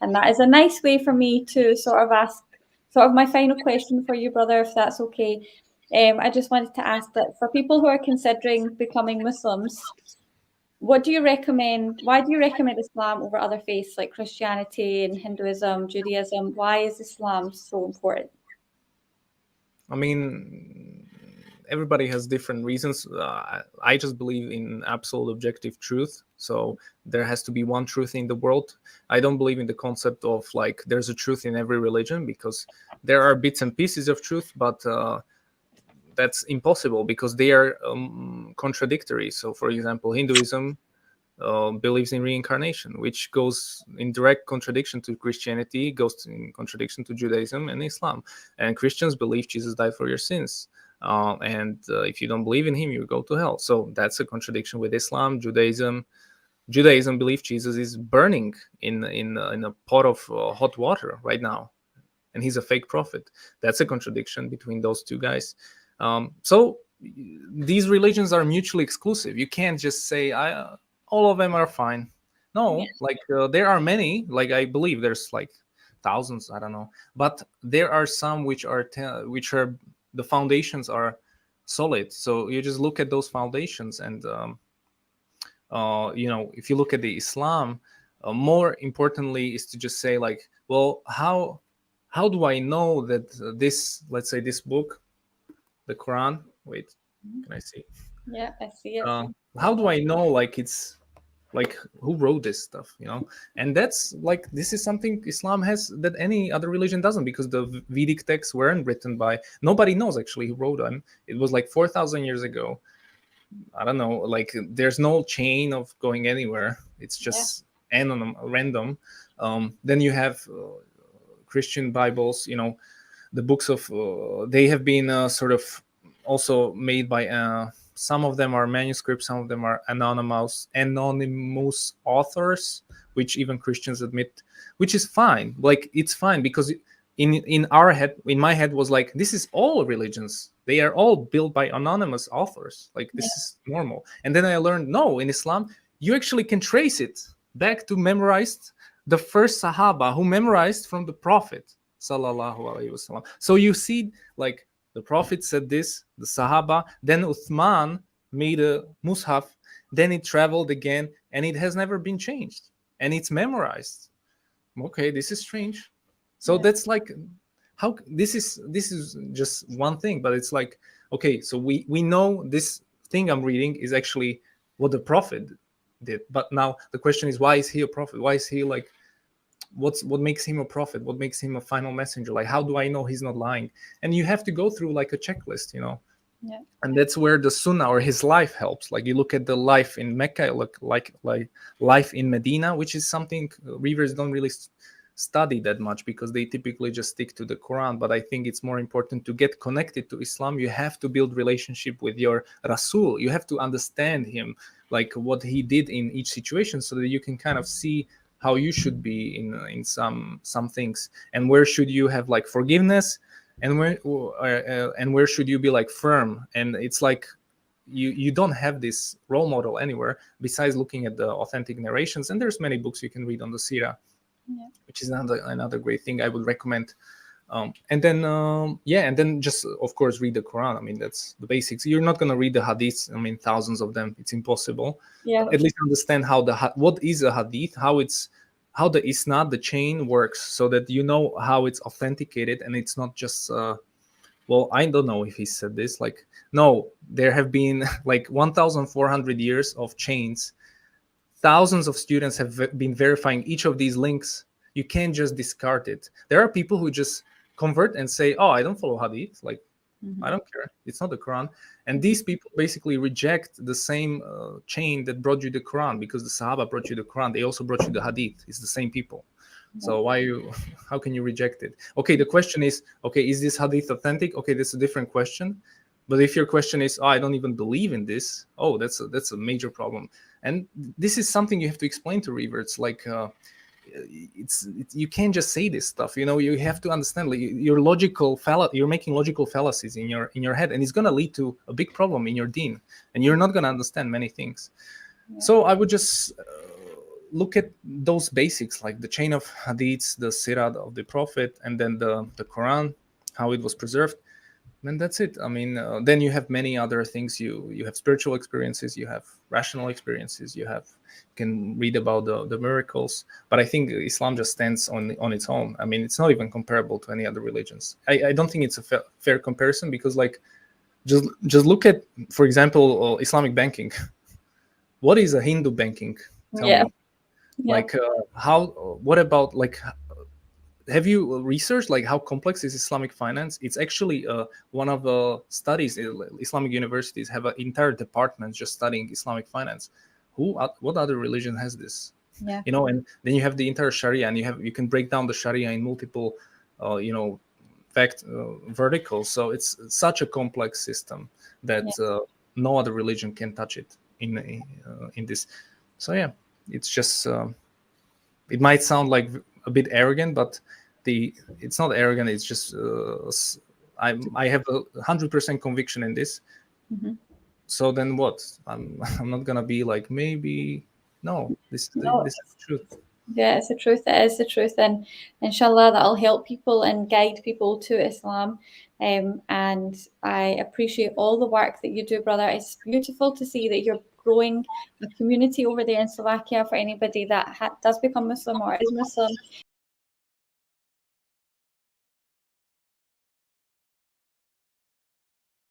And that is a nice way for me to sort of ask, sort of my final question for you, brother, if that's okay. I just wanted to ask that for people who are considering becoming Muslims, what do you recommend? Why do you recommend Islam over other faiths like Christianity and Hinduism, Judaism? Why is Islam so important? I mean, everybody has different reasons. I just believe in absolute objective truth. So there has to be one truth in the world. I don't believe in the concept of like there's a truth in every religion, because there are bits and pieces of truth, but that's impossible because they are contradictory. So, for example, Hinduism believes in reincarnation, which goes in direct contradiction to Christianity, goes in contradiction to Judaism and Islam. And Christians believe Jesus died for your sins. And if you don't believe in him, you go to hell. So that's a contradiction with Islam. Judaism believes Jesus is burning in a pot of hot water right now, and he's a fake prophet. That's a contradiction between those two guys. So these religions are mutually exclusive. You can't just say all of them are fine. No, like there are many. Like I believe there's like thousands. I don't know, but there are some which are the foundations are solid. So you just look at those foundations, and if you look at the Islam, more importantly is to just say like, well, how do I know that this, let's say this book, the Quran? Wait, can I see? Yeah, I see it. How do I know like it's like who wrote this stuff? And that's like this is something Islam has that any other religion doesn't, because the Vedic texts weren't written by nobody knows actually who wrote them. It was like 4,000 years ago. I don't know, like there's no chain of going anywhere. It's just random. Then you have Christian Bibles, the books of they have been sort of also made by some of them are manuscripts, some of them are anonymous authors, which even Christians admit, which is fine. Like it's fine, because in my head was like, this is all religions, they are all built by anonymous authors, like this is normal. And then I learned, no, in Islam you actually can trace it back to the first Sahaba who memorized from the Prophet sallallahu alaihi wasallam. So you see, like the Prophet said this, the Sahaba, then Uthman made a mushaf, then it traveled again, and it has never been changed, and it's memorized. Okay, this is strange. So that's like how this is just one thing, but it's like, okay, so we know this thing I'm reading is actually what the Prophet did. But now the question is, why is he a prophet? Why is he like, what makes him a prophet? What makes him a final messenger? Like, how do I know he's not lying? And you have to go through like a checklist, and that's where the Sunnah or his life helps. Like you look at the life in Mecca, like life in Medina, which is something readers don't really study that much, because they typically just stick to the Quran. But I think it's more important to get connected to Islam. You have to build relationship with your Rasul. You have to understand him, like what he did in each situation, so that you can kind of see how you should be in some things, and where should you have like forgiveness, and where should you be like firm. And it's like you don't have this role model anywhere besides looking at the authentic narrations. And there's many books you can read on the Sirah, which is another great thing I would recommend. And then just of course read the Quran. I mean, that's the basics. You're not going to read the hadiths, I mean, thousands of them, it's impossible. At least understand what is a hadith, how the isnad, the chain works, so that you know how it's authenticated, and it's not just well, I don't know if he said this, like, no, there have been like 1,400 years of chains. Thousands of students have been verifying each of these links. You can't just discard it. There are people who just convert and say, oh, I don't follow hadith, like I don't care, it's not the Quran. And these people basically reject the same chain that brought you the Quran, because the Sahaba brought you the Quran, they also brought you the hadith. It's the same people. So how can you reject it? Okay, the question is, okay, is this hadith authentic? Okay, that's a different question. But if your question is, oh, I don't even believe in this, oh, that's a major problem. And this is something you have to explain to reverts. Like it's you can't just say this stuff. You have to understand, like, you're making logical fallacies in your head, and it's going to lead to a big problem in your deen, and you're not going to understand many things. So I would just look at those basics, like the chain of hadiths, the sirah of the Prophet, and then the Quran, how it was preserved, then that's it. I mean, then you have many other things. You have spiritual experiences, you have rational experiences, you can read about the miracles. But I think Islam just stands on its own. I mean, it's not even comparable to any other religions. I don't think it's a fair comparison, because like just look at, for example, Islamic banking. What is a Hindu banking? Tell Yeah. me. Like what about, like, have you researched like how complex is Islamic finance? It's actually one of the studies. Islamic universities have an entire department just studying Islamic finance. What other religion has this? Yeah. And then you have the entire Sharia, and you can break down the Sharia in multiple verticals. So it's such a complex system that no other religion can touch it in this. So yeah, it's just it might sound like a bit arrogant, but it's not arrogant. It's just I have 100% conviction in this. Mm-hmm. So then what? I'm not gonna be like, maybe. No, this is the truth. Yeah, it's the truth. It is the truth, and inshallah that'll help people and guide people to Islam. And I appreciate all the work that you do, brother. It's beautiful to see that you're growing a community over there in Slovakia. For anybody that does become Muslim or is Muslim,